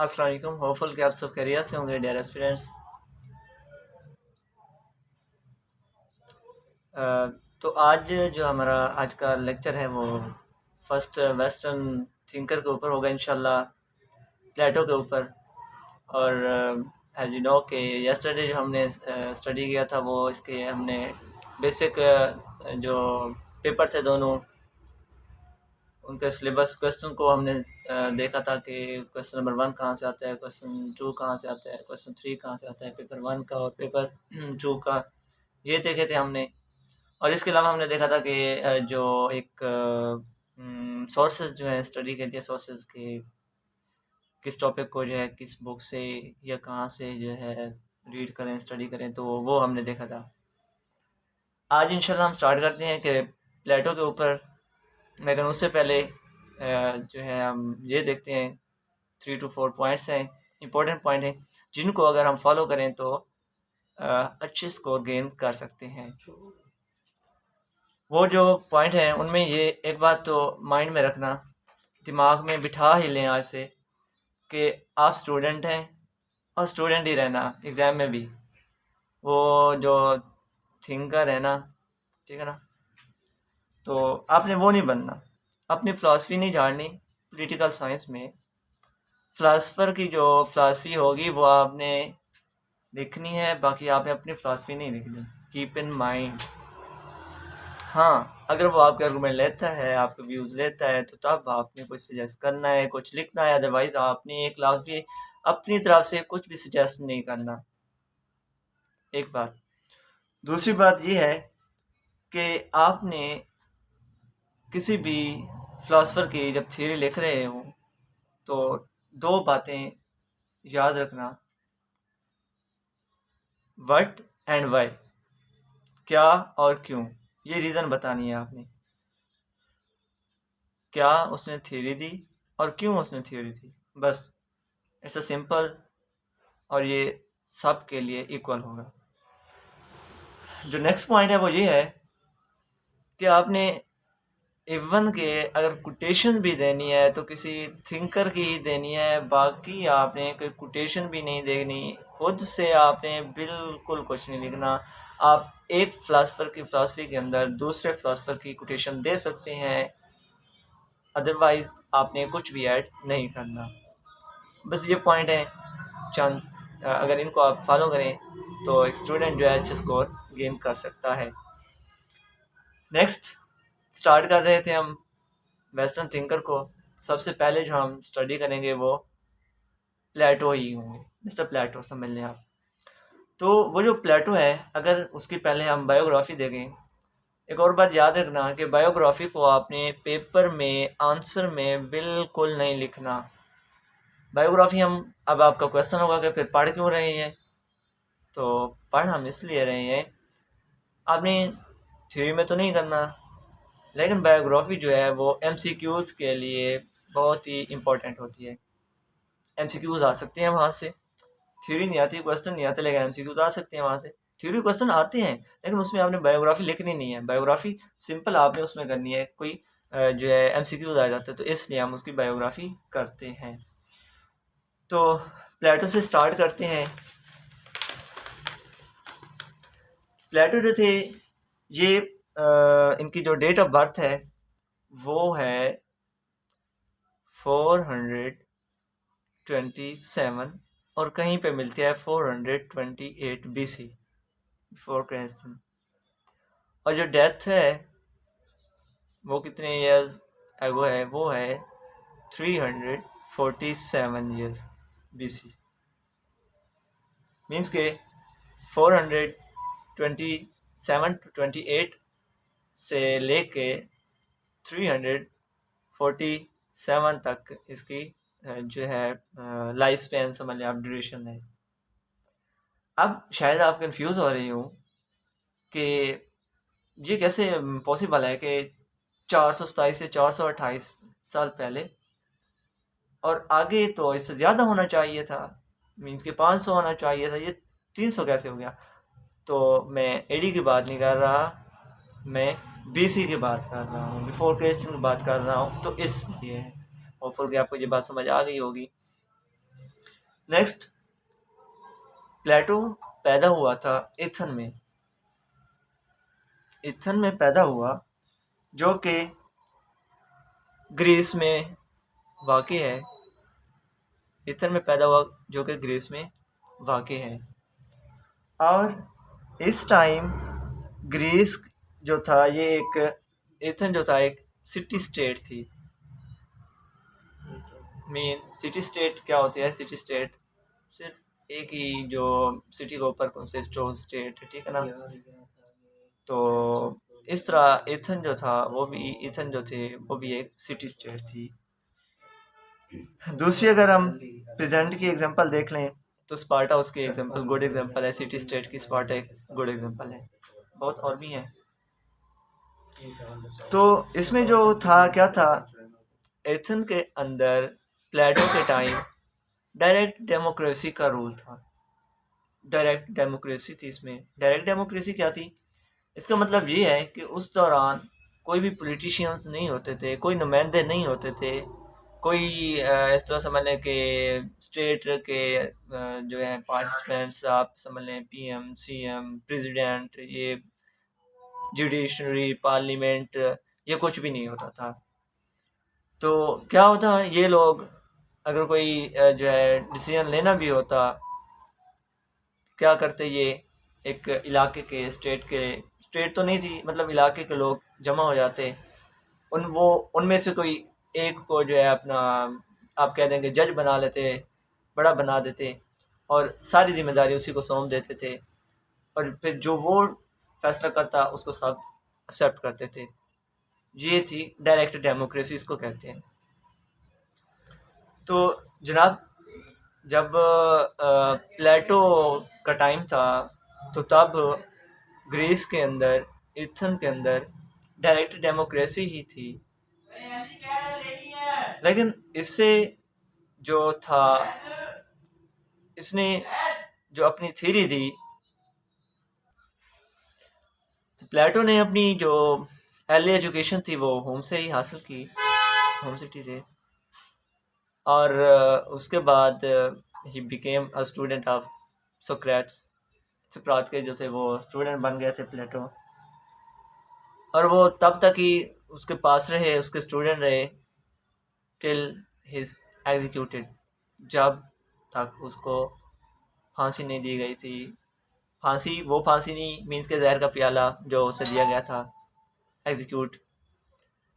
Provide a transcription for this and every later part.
अस्सलाम वालेकुम। होपफुल कि आप सब खैरियत से होंगे डियर एस्पिरेंट्स। तो आज जो हमारा आज का लेक्चर है वो फर्स्ट वेस्टर्न थिंकर के ऊपर होगा इंशाल्लाह, प्लेटो के ऊपर। और एज यू नो कि यस्टरडे जो हमने स्टडी किया था वो इसके हमने बेसिक जो पेपर थे दोनों उनके सिलेबस क्वेश्चन को हमने देखा था कि क्वेश्चन नंबर 1 कहाँ से आता है, क्वेश्चन 2 कहाँ से आता है, क्वेश्चन 3 कहाँ से आता है, पेपर 1 का और पेपर 2 का, ये देखे थे हमने। और इसके अलावा हमने देखा था कि जो एक सोर्सेज जो है स्टडी के लिए, सोर्सेज के किस टॉपिक को जो है किस बुक से या कहाँ से जो है रीड करें, स्टडी करें, तो वो हमने देखा था। आज इंशाल्लाह हम स्टार्ट करते हैं कि प्लेटो के ऊपर, लेकिन उससे पहले जो है हम ये देखते हैं 3 to 4 पॉइंट्स हैं, इम्पोर्टेंट पॉइंट हैं जिनको अगर हम फॉलो करें तो अच्छे स्कोर गेन कर सकते हैं। वो जो पॉइंट हैं उनमें ये एक बात तो माइंड में रखना, दिमाग में बिठा ही लें आज से कि आप स्टूडेंट हैं और स्टूडेंट ही रहना एग्ज़ाम में भी। वो जो थिंकर है ना, ठीक है ना, तो आपने वो नहीं बनना, अपनी फ़िलासफ़ी नहीं झाड़नी। पॉलिटिकल साइंस में फ़िलासफ़र की जो फ़िलासफ़ी होगी वो आपने लिखनी है, बाकी आपने अपनी फ़िलासफ़ी नहीं लिखनी। Keep in mind. हाँ, अगर वो आपके आर्गूमेंट लेता है, आपके व्यूज़ लेता है, तो तब आपने कुछ सजेस्ट करना है, कुछ लिखना है, अदरवाइज़ आपने एक क्लास भी अपनी तरफ से कुछ भी सजेस्ट नहीं करना। एक बात। दूसरी बात ये है कि आपने किसी भी फ़िलासफ़र की जब थ्योरी लिख रहे हो तो 2 बातें याद रखना, व्हाट एंड व्हाई, क्या और क्यों। ये रीज़न बतानी है आपने, क्या उसने थ्योरी दी और क्यों उसने थ्योरी दी, बस। इट्स अ सिंपल, और ये सब के लिए इक्वल होगा। जो नेक्स्ट पॉइंट है वो ये है कि आपने इवन के अगर कोटेशन भी देनी है तो किसी थिंकर की ही देनी है, बाकी आपने कोई कोटेशन भी नहीं देनी, खुद से आपने बिल्कुल कुछ नहीं लिखना। आप एक फ़िलासफ़र की फ़िलासफ़ी के अंदर दूसरे फ़िलासफ़र की कोटेशन दे सकते हैं, अदरवाइज़ आपने कुछ भी ऐड नहीं करना। बस ये पॉइंट है चंद, अगर इनको आप फॉलो करें तो एक स्टूडेंट जो है अच्छे स्कोर गेन कर सकता है। नेक्स्ट स्टार्ट कर रहे थे हम वेस्टर्न थिंकर को। सबसे पहले जो हम स्टडी करेंगे वो प्लेटो ही होंगे, मिस्टर प्लेटो समझ लें आप। तो वो जो प्लेटो है, अगर उसकी पहले हम बायोग्राफी देखें, एक और बात याद रखना कि बायोग्राफी को आपने पेपर में आंसर में बिल्कुल नहीं लिखना। बायोग्राफी हम, अब आपका क्वेश्चन होगा कि फिर पढ़ क्यों रहे हैं, तो पढ़ हम इसलिए रहे हैं, आपने थ्योरी में तो नहीं करना, लेकिन बायोग्राफी जो है वो एमसीक्यूज़ के लिए बहुत ही इम्पोर्टेंट होती है। एमसीक्यूज़ आ सकते हैं वहाँ से, थ्योरी नहीं आती, क्वेश्चन नहीं आते, लेकिन एमसीक्यूज़ आ सकते हैं वहाँ से। थ्योरी क्वेश्चन आते हैं लेकिन उसमें आपने बायोग्राफी लिखनी नहीं है, बायोग्राफी सिंपल आपने उसमें करनी है, कोई जो है एमसीक्यूज़ आ जाते हैं, तो इसलिए हम उसकी बायोग्राफी करते हैं। तो प्लेटो से स्टार्ट करते हैं। प्लेटो जो थे ये इनकी जो डेट ऑफ बर्थ है वो है 427 और कहीं पे मिलती है 428 BC बिफोर क्राइस्ट। और जो डेथ है वो कितने ईयर्स एगो है, वो है 347 ईयर्स BC। मीन्स के 427 to 28 से लेके 347 तक इसकी जो है लाइफ स्पैन समझ लें आप, ड्यूरेशन है। अब शायद आप कंफ्यूज हो रही हूँ कि ये कैसे पॉसिबल है कि 427 से 428 साल पहले, और आगे तो इससे ज़्यादा होना चाहिए था, मीन्स कि 500 होना चाहिए था, ये 300 कैसे हो गया। तो मैं एडी की बात नहीं कर रहा, मैं BC की बात कर रहा हूँ, बिफोर क्राइस्ट की बात कर रहा हूँ। तो इसलिए होपफुल कि आपको ये बात समझ आ गई होगी। नेक्स्ट, प्लेटो पैदा हुआ था एथन में। एथन में पैदा हुआ, जो कि ग्रीस में वाक़ई है। एथन में पैदा हुआ जो कि ग्रीस में वाक़ई है। और इस टाइम ग्रीस जो था, ये एक एथन जो था एक सिटी स्टेट थी। मेन सिटी स्टेट क्या होती है? सिटी स्टेट सिर्फ एक ही जो सिटी के ऊपर कंसिस्ट हो स्टेट, ठीक है ना। तो इस तरह एथन जो था वो भी, एथन जो थे वो भी एक सिटी स्टेट थी। दूसरी अगर हम प्रेजेंट की एग्जांपल देख लें तो स्पार्टा उसकी एग्जांपल, गुड एग्जांपल है। सिटी स्टेट की स्पार्टा एक गुड एग्जांपल है। बहुत और भी हैं। तो इसमें जो था क्या था, एथन के अंदर प्लेटो के टाइम डायरेक्ट डेमोक्रेसी का रूल था। डायरेक्ट डेमोक्रेसी थी इसमें। डायरेक्ट डेमोक्रेसी क्या थी? इसका मतलब ये है कि उस दौरान कोई भी पॉलिटिशियंस नहीं होते थे, कोई नुमाइंदे नहीं होते थे, कोई इस तरह समझ लें कि स्टेट के जो है पार्टिसिपेंट्स, आप समझ लें पीएम, सीएम, प्रेसिडेंट, ये जुडिशरी, पार्लियामेंट, ये कुछ भी नहीं होता था। तो क्या होता, ये लोग अगर कोई जो है डिसीजन लेना भी होता, क्या करते, ये एक इलाके के स्टेट तो नहीं थी, मतलब इलाके के लोग जमा हो जाते, उनमें से कोई एक को जो है अपना, आप कह देंगे जज बना लेते, बड़ा बना देते, और सारी जिम्मेदारी उसी को सौंप देते थे, और फिर जो वो फैसला करता उसको सब एक्सेप्ट करते थे। ये थी डायरेक्ट डेमोक्रेसी, इसको कहते हैं। तो जनाब, जब प्लेटो का टाइम था तो तब ग्रीस के अंदर, एथन के अंदर डायरेक्ट डेमोक्रेसी ही थी। लेकिन इससे जो था, इसने जो अपनी थ्योरी दी, तो प्लेटो ने अपनी जो अर्ली एजुकेशन थी वो होम से ही हासिल की, होम सिटी से। और उसके बाद he became a student of सुकरात के जो थे वो स्टूडेंट बन गए थे प्लेटो। और वो तब तक ही उसके पास रहे, उसके स्टूडेंट रहे, टिल हिज एग्जीक्यूटेड, जब तक उसको फांसी नहीं दी गई थी। फांसी, वो फांसी नहीं मीन्स के जहर का प्याला जो उसे दिया गया था,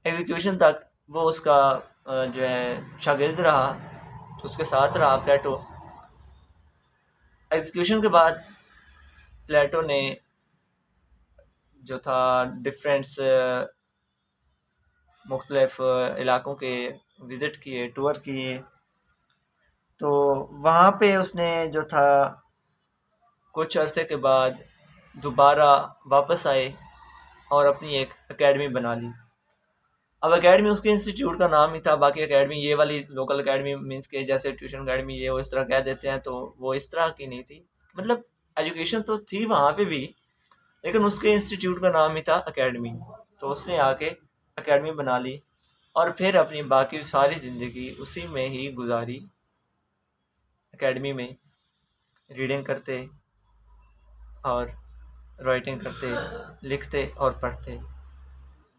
एग्जीक्यूशन तक वो उसका जो है शागिर्द रहा, उसके साथ रहा प्लेटो। एग्जीक्यूशन के बाद प्लेटो ने जो था डिफरेंट्स मुख्तलिफ इलाकों के विज़िट किए, टूर किए। तो वहाँ पे उसने जो था कुछ अरसे के बाद दोबारा वापस आए और अपनी एक एकेडमी बना ली। अब एकेडमी उसके इंस्टीट्यूट का नाम ही था, बाकी एकेडमी ये वाली लोकल एकेडमी मीन्स के जैसे ट्यूशन एकेडमी ये वो इस तरह कह देते हैं, तो वो इस तरह की नहीं थी। मतलब एजुकेशन तो थी वहाँ पे भी, लेकिन उसके इंस्टीट्यूट का नाम ही था एकेडमी। तो उसने आके एकेडमी बना ली और फिर अपनी बाकी सारी ज़िंदगी उसी में ही गुजारी, एकेडमी में रीडिंग करते और राइटिंग करते, लिखते और पढ़ते,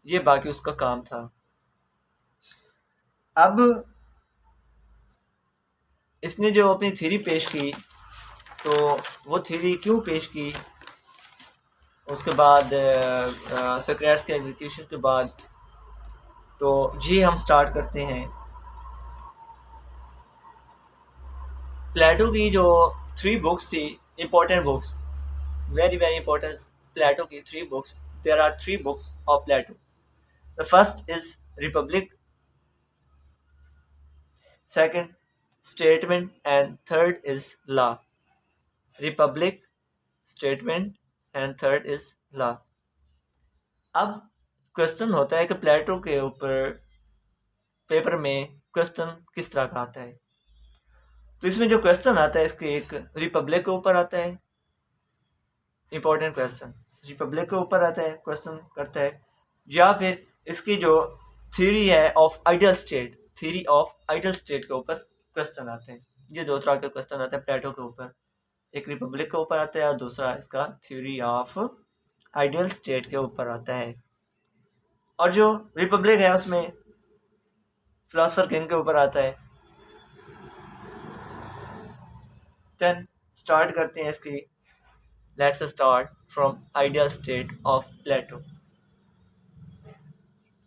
ये बाकी उसका काम था। अब इसने जो अपनी थ्योरी पेश की, तो वो थ्योरी क्यों पेश की, उसके बाद सोक्रेटिस के एग्जीक्यूशन के बाद, तो ये हम स्टार्ट करते हैं। प्लेटो की जो 3 बुक्स थी, important books, very very important, Plato की 3 books, there are 3 books of Plato. The first is Republic, second statement, and third is law. Republic, statement and third is law. अब क्वेश्चन होता है कि प्लेटो के ऊपर पेपर में question किस तरह का आता है। तो इसमें जो क्वेश्चन आता है, इसके एक रिपब्लिक के ऊपर आता है, इंपॉर्टेंट क्वेश्चन रिपब्लिक के ऊपर आता है, क्वेश्चन करता है, या फिर इसकी जो थ्योरी है of ideal state, theory of ideal state के ऊपर क्वेश्चन आते हैं। ये दो तरह के क्वेश्चन आते हैं प्लेटो के ऊपर, एक रिपब्लिक के ऊपर आता है और दूसरा इसका थ्योरी ऑफ आइडियल स्टेट के ऊपर आता है। और जो रिपब्लिक है उसमें फिलोसफर किंग के ऊपर आता है। देन स्टार्ट करते हैं इसकी। Let's start from ideal state of Plato.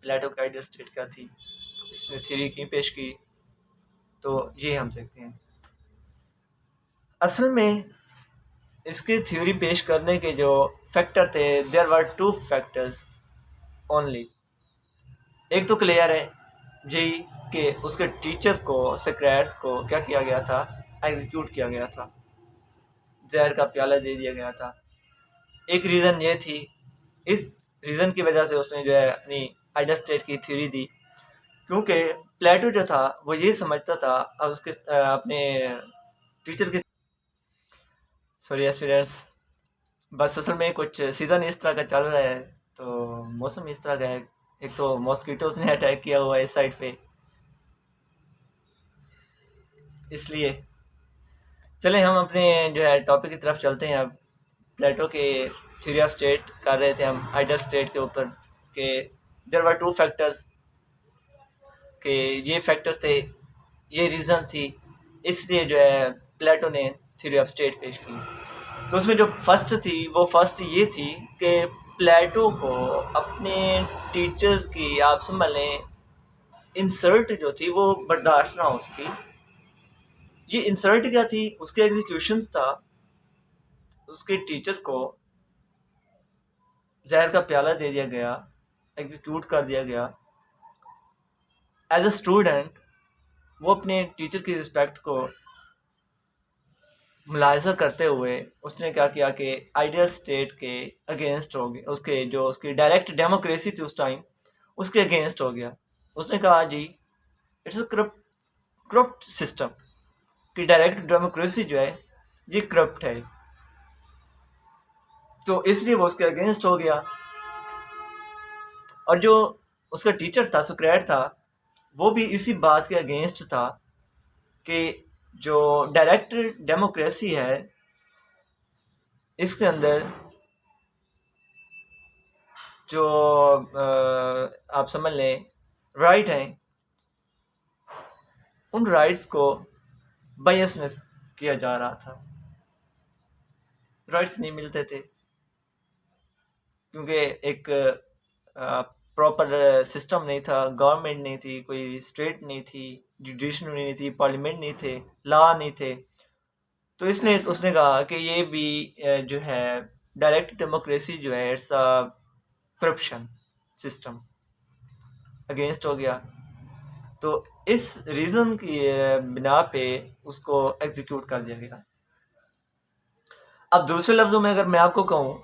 Plato की आइडियल स्टेट क्या थी, इसने थ्योरी की पेश की, तो ये हम देखते हैं। असल में इसकी थ्योरी पेश करने के जो फैक्टर थे, देयर वर 2 फैक्टर्स ओनली। एक तो क्लियर है जी कि उसके टीचर को, सोक्रेटिस को क्या किया गया था, एग्जीक्यूट किया गया था, जहर का प्याला दे दिया गया था। एक रीज़न ये थी, इस रीज़न की वजह से उसने जो है अपनी आइडियल स्टेट की थ्योरी दी, क्योंकि प्लेटो जो था वो ये समझता था और उसके अपने टीचर की, सॉरी एस्पिरेंट्स, बस असल में कुछ सीज़न इस तरह का चल रहा है, तो मौसम इस तरह का है। एक तो मॉस्किटोज ने अटैक किया हुआ है इस साइड पे, इसलिए चलें हम अपने जो है टॉपिक की तरफ चलते हैं। अब प्लेटो के थ्योरी ऑफ स्टेट कर रहे थे हम आइडियल स्टेट के ऊपर, कि देयर वर 2 फैक्टर्स, कि ये फैक्टर थे, ये रीज़न थी, इसलिए जो है प्लेटो ने थ्योरी ऑफ स्टेट पेश की। तो उसमें जो फर्स्ट थी, वो फर्स्ट ये थी कि प्लेटो को अपने टीचर्स की, आप समझ लें, इंसल्ट जो थी वो बर्दाश्त ना हो उसकी। ये इंसल्ट क्या थी, उसके एग्जीक्यूशन था, उसके टीचर को जहर का प्याला दे दिया गया, एग्जीक्यूट कर दिया गया। एज अ स्टूडेंट वो अपने टीचर की रिस्पेक्ट को मुलाहिजा करते हुए उसने क्या किया कि आइडियल स्टेट के अगेंस्ट हो गया, उसके जो उसकी डायरेक्ट डेमोक्रेसी थी उस टाइम, उसके अगेंस्ट हो गया। उसने कहा जी इट्स अ करप्ट सिस्टम, कि डायरेक्ट डेमोक्रेसी जो है ये करप्ट है, तो इसलिए वो उसके अगेंस्ट हो गया। और जो उसका टीचर था, सोक्रेटिस था, वो भी इसी बात के अगेंस्ट था कि जो डायरेक्ट डेमोक्रेसी है इसके अंदर जो आप समझ लें राइट हैं, उन राइट्स को बायसनेस किया जा रहा था, राइट्स नहीं मिलते थे, क्योंकि एक प्रॉपर सिस्टम नहीं था, गवर्नमेंट नहीं थी, कोई स्टेट नहीं थी, जुडिशरी नहीं थी, पार्लियामेंट नहीं थे, लॉ नहीं थे। तो इसने उसने कहा कि ये भी जो है डायरेक्ट डेमोक्रेसी जो है it's a corruption system, against हो गया। तो इस रीज़न की बिना पे उसको एग्जीक्यूट कर दिया गया। अब दूसरे लफ्ज़ों में अगर मैं आपको कहूँ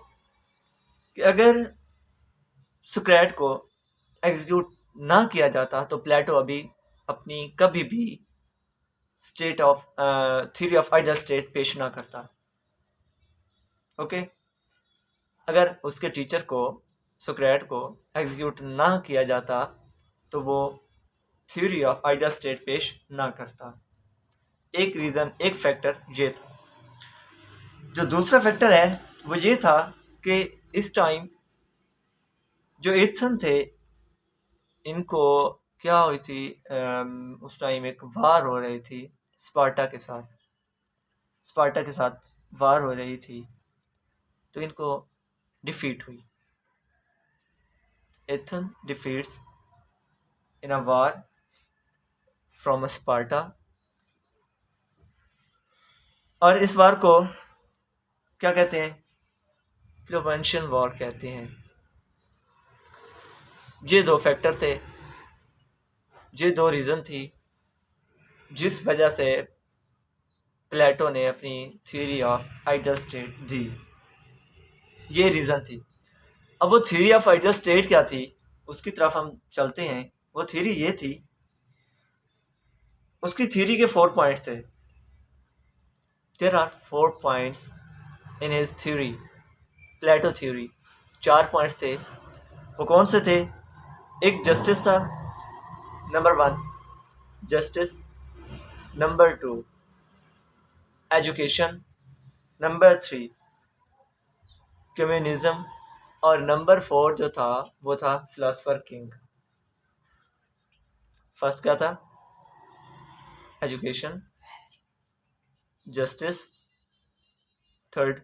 कि अगर सोक्रेटिस को एग्जीक्यूट ना किया जाता तो प्लेटो अभी अपनी कभी भी state of theory of ideal state पेश ना करता। ओके, अगर उसके टीचर को, सोक्रेटिस को एग्जीक्यूट ना किया जाता तो वो थ्योरी ऑफ आइडियल स्टेट पेश ना करता। एक रीज़न, एक फैक्टर ये था। जो दूसरा फैक्टर है वो ये था कि इस टाइम जो एथन थे, इनको क्या हुई थी, उस टाइम एक वार हो रही थी स्पार्टा के साथ वार हो रही थी, तो इनको डिफीट हुई। Ethan defeats in a war from Sparta, और इस वार को क्या कहते हैं, पेलोपोनेशियन वॉर कहते हैं। ये दो फैक्टर थे, ये दो रीज़न थी जिस वजह से प्लेटो ने अपनी थ्योरी ऑफ आइडियल स्टेट दी। ये रीज़न थी। अब वो थ्योरी ऑफ आइडियल स्टेट क्या थी उसकी तरफ हम चलते हैं। वो थ्योरी ये थी, उसकी थ्योरी के 4 पॉइंट्स थे। There are 4 points in his theory, Plato theory. 4 points थे। वो कौन से थे? एक जस्टिस था, number 1 justice, number 2 education, number 3 communism, और नंबर 4 जो था वो था फिलोसफर किंग। फर्स्ट क्या था? Education, justice, third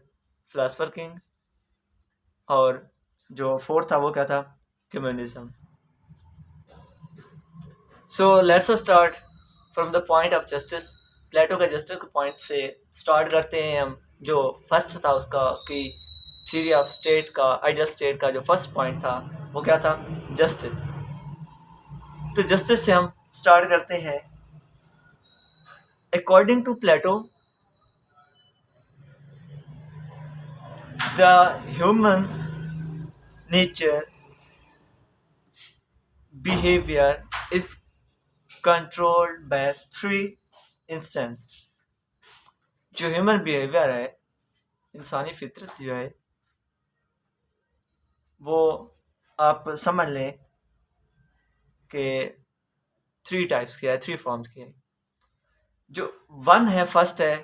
philosopher king, और जो फोर्थ था वो क्या था? Communism. So let's start from the point of justice. Plato का जस्टिस के पॉइंट से स्टार्ट करते हैं हम। जो फर्स्ट था उसकी थ्योरी ऑफ स्टेट का, आइडियल स्टेट का जो फर्स्ट पॉइंट था वो क्या था? जस्टिस। तो जस्टिस से हम स्टार्ट करते हैं। According to Plato, the human nature behavior is controlled by 3 instance। जो ह्यूमन बिहेवियर है, इंसानी फितरत जो है, वो आप समझ लें कि 3 टाइप्स की है, 3 फॉर्म्स की है। जो वन है, फर्स्ट है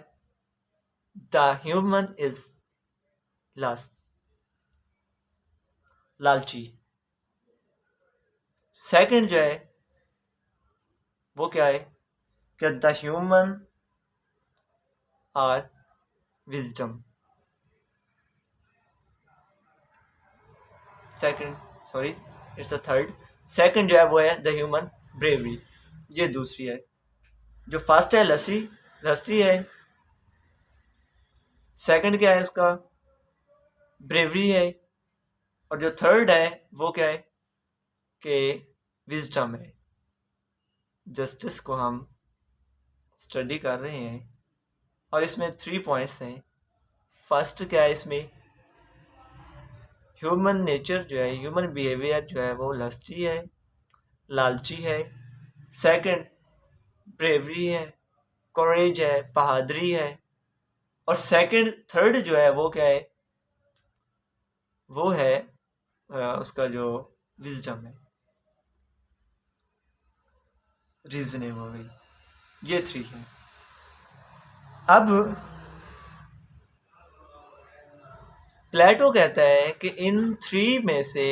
द ह्यूमन इज लस्ट, लालची। सेकंड जो है वो क्या है कि the human are wisdom. It's the third. Second जो है वो है द ह्यूमन ब्रेवरी, ये दूसरी है। जो फर्स्ट है लस्टी है, सेकंड क्या है इसका? ब्रेवरी है, और जो थर्ड है वो क्या है कि विजडम है। जस्टिस को हम स्टडी कर रहे हैं और इसमें 3 पॉइंट्स हैं। फर्स्ट क्या है इसमें? ह्यूमन नेचर जो है, ह्यूमन बिहेवियर जो है वो लस्टी है, लालची है। सेकंड ब्रेवरी है, करेज है, बहादुरी है। और थर्ड जो है वो क्या है? वो है उसका जो विजडम है, रीजनिंग हो गई। ये 3 है। अब प्लेटो कहता है कि इन 3 में से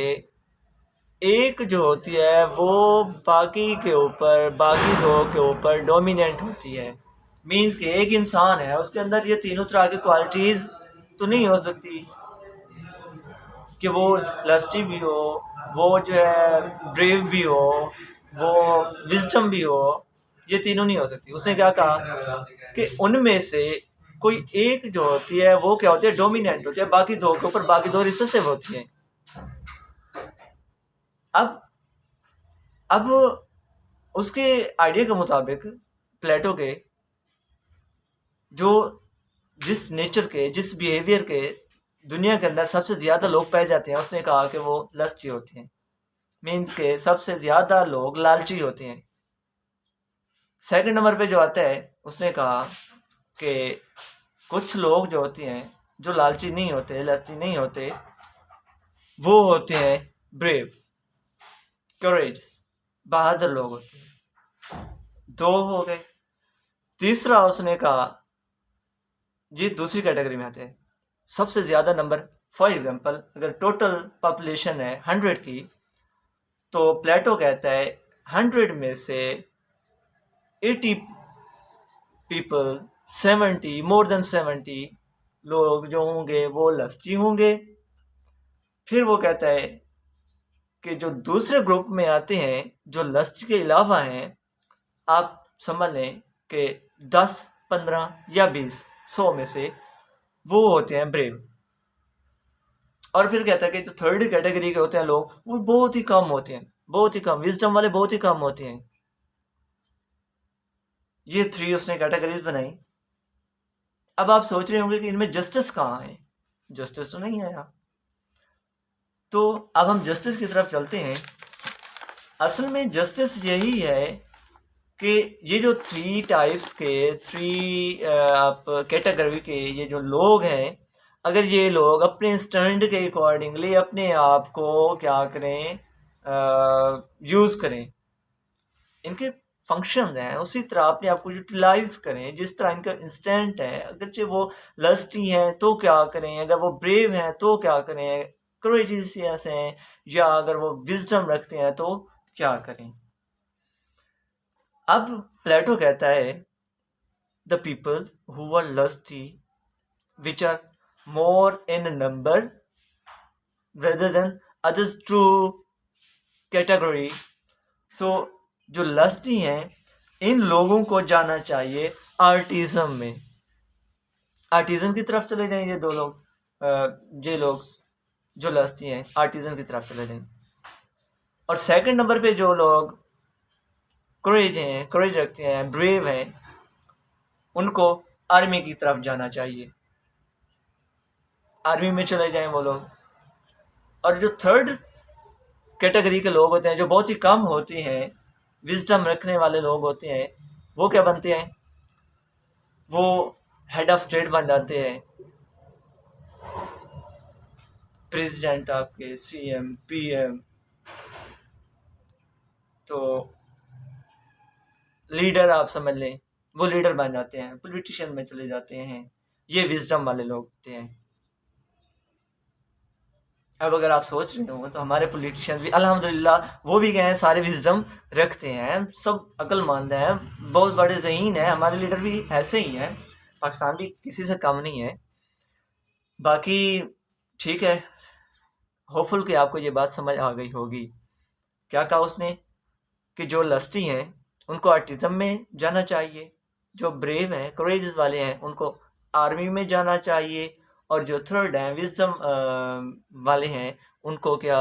एक जो होती है वो बाकी 2 के ऊपर डोमिनेंट होती है। मीन्स कि एक इंसान है, उसके अंदर ये तीनों तरह की क्वालिटीज़ तो नहीं हो सकती कि वो लस्टी भी हो, वो जो है ब्रेव भी हो, वो विजडम भी हो। ये तीनों नहीं हो सकती। उसने क्या कहा कि उनमें से कोई एक जो होती है वो क्या होती है? डोमिनेंट होती है, बाकी 2 के ऊपर बाकी 2 रिसेसिव होती है। अब उसके आइडिया के मुताबिक प्लेटो के जो जिस नेचर के, जिस बिहेवियर के दुनिया के अंदर सबसे ज़्यादा लोग पाए जाते हैं, उसने कहा कि वो लस्टी होते हैं। मीन्स के सबसे ज़्यादा लोग लालची होते हैं। सेकंड नंबर पे जो आता है, उसने कहा कि कुछ लोग जो होते हैं जो लालची नहीं होते, लस्टी नहीं होते, वो होते हैं ब्रेव, करेज, बहादुर लोग होते हैं। 2 हो गए। तीसरा उसने कहा, ये दूसरी कैटेगरी में आते हैं, सबसे ज़्यादा नंबर। फॉर एग्जांपल अगर टोटल पॉपुलेशन है 100 की, तो प्लेटो कहता है 100 में से 80 पीपल, 70, मोर देन 70 लोग जो होंगे वो लस्टी होंगे। फिर वो कहता है कि जो दूसरे ग्रुप में आते हैं जो लस्ट के अलावा हैं, आप समझ लें कि 10, 15 या 20, 100 में से वो होते हैं ब्रेव। और फिर कहता है कि जो थर्ड कैटेगरी के होते हैं लोग, वो बहुत ही कम होते हैं, बहुत ही कम, विजडम वाले बहुत ही कम होते हैं। ये 3 उसने कैटेगरीज बनाई। अब आप सोच रहे होंगे कि इनमें जस्टिस कहाँ है? जस्टिस तो नहीं आया। तो अब हम जस्टिस की तरफ चलते हैं। असल में जस्टिस यही है कि ये जो 3 टाइप्स के, 3 आप कैटेगरी के ये जो लोग हैं, अगर ये लोग अपने स्टैंड के अकॉर्डिंगली अपने आप को क्या करें, यूज़ करें, इनके फंक्शन हैं उसी तरह अपने आप को यूटिलाइज करें जिस तरह इनका इंस्टेंट है। अगरचे वो लस्टी हैं तो क्या करें, अगर वो ब्रेव हैं तो क्या करें, करेजियस हैं या अगर वो विजडम रखते हैं तो क्या करें। अब प्लेटो कहता है the people who are lusty which are more in number rather than others true category। So जो लस्टी हैं इन लोगों को जाना चाहिए आर्टिज्म में। आर्टिज्म की तरफ चले जाएं ये दो लोग, ये लोग जो लस्टी हैं आर्टिज्म की तरफ चले जाएं। और सेकंड नंबर पे जो लोग करेज रखते हैं, ब्रेव हैं, उनको आर्मी की तरफ जाना चाहिए, आर्मी में चले जाएं वो लोग। और जो थर्ड कैटेगरी के लोग होते हैं जो बहुत ही कम होते हैं, विजडम रखने वाले लोग होते हैं, वो क्या बनते हैं, वो हेड ऑफ स्टेट बन जाते हैं, प्रेसिडेंट आपके, सीएम, पीएम, तो लीडर आप समझ लें, वो लीडर बन जाते हैं, पॉलिटिशियन में चले जाते हैं। ये विजडम वाले लोग होते हैं। अब अगर आप सोच रहे हो तो हमारे पॉलिटिशियन भी अल्हम्दुलिल्लाह वो भी गए सारे विजडम रखते हैं, सब अक्लमंद हैं, बहुत बड़े ज़हीन हैं। हमारे लीडर भी ऐसे ही हैं, पाकिस्तान भी किसी से कम नहीं है। बाकी ठीक है, होपफुल कि आपको ये बात समझ आ गई होगी। क्या कहा उसने कि जो लस्टी हैं उनको आर्टिज्म में जाना चाहिए, जो ब्रेव हैं, करेजेस वाले हैं, उनको आर्मी में जाना चाहिए, और जो थर्ड हैं, विजडम वाले हैं, उनको क्या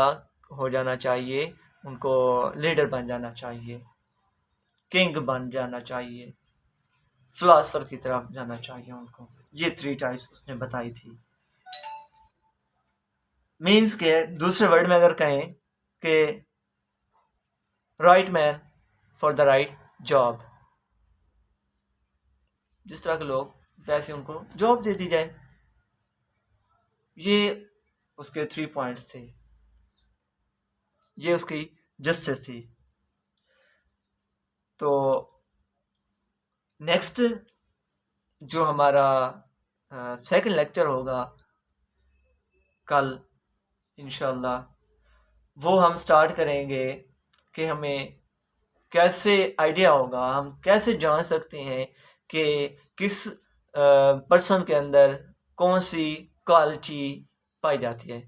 हो जाना चाहिए, उनको लीडर बन जाना चाहिए, किंग बन जाना चाहिए, फिलासफर की तरफ जाना चाहिए उनको। ये 3 टाइप्स उसने बताई थी। मीन्स के दूसरे वर्ड में अगर कहें कि right man for the right job, जिस तरह के लोग वैसे उनको जॉब दे दी जाए। ये उसके 3 पॉइंट्स थे, ये उसकी जस्टिस थी। तो नेक्स्ट जो हमारा सेकंड लेक्चर होगा कल इंशाल्लाह, वो हम स्टार्ट करेंगे कि हमें कैसे आइडिया होगा, हम कैसे जान सकते हैं कि किस पर्सन के अंदर कौन सी क्वालिटी पाई जाती है,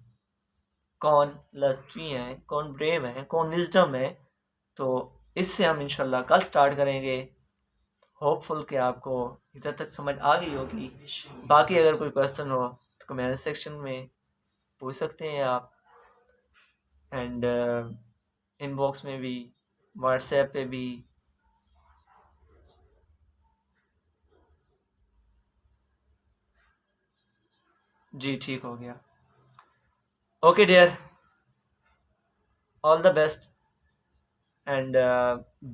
कौन लस्टी है, कौन ब्रेव है, कौन विजडम है। तो इससे हम इंशाल्लाह कल स्टार्ट करेंगे। होपफुल कि आपको इधर तक समझ आ गई होगी। बाकी अगर कोई क्वेश्चन हो तो कमेंट सेक्शन में पूछ सकते हैं आप, एंड इनबॉक्स में भी, व्हाट्सएप पे भी। जी ठीक हो गया। Okay dear, all the best and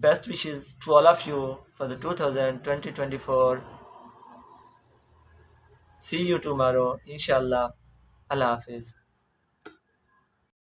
best wishes to all of you for the 2024. See you tomorrow inshallah. Allah Hafiz.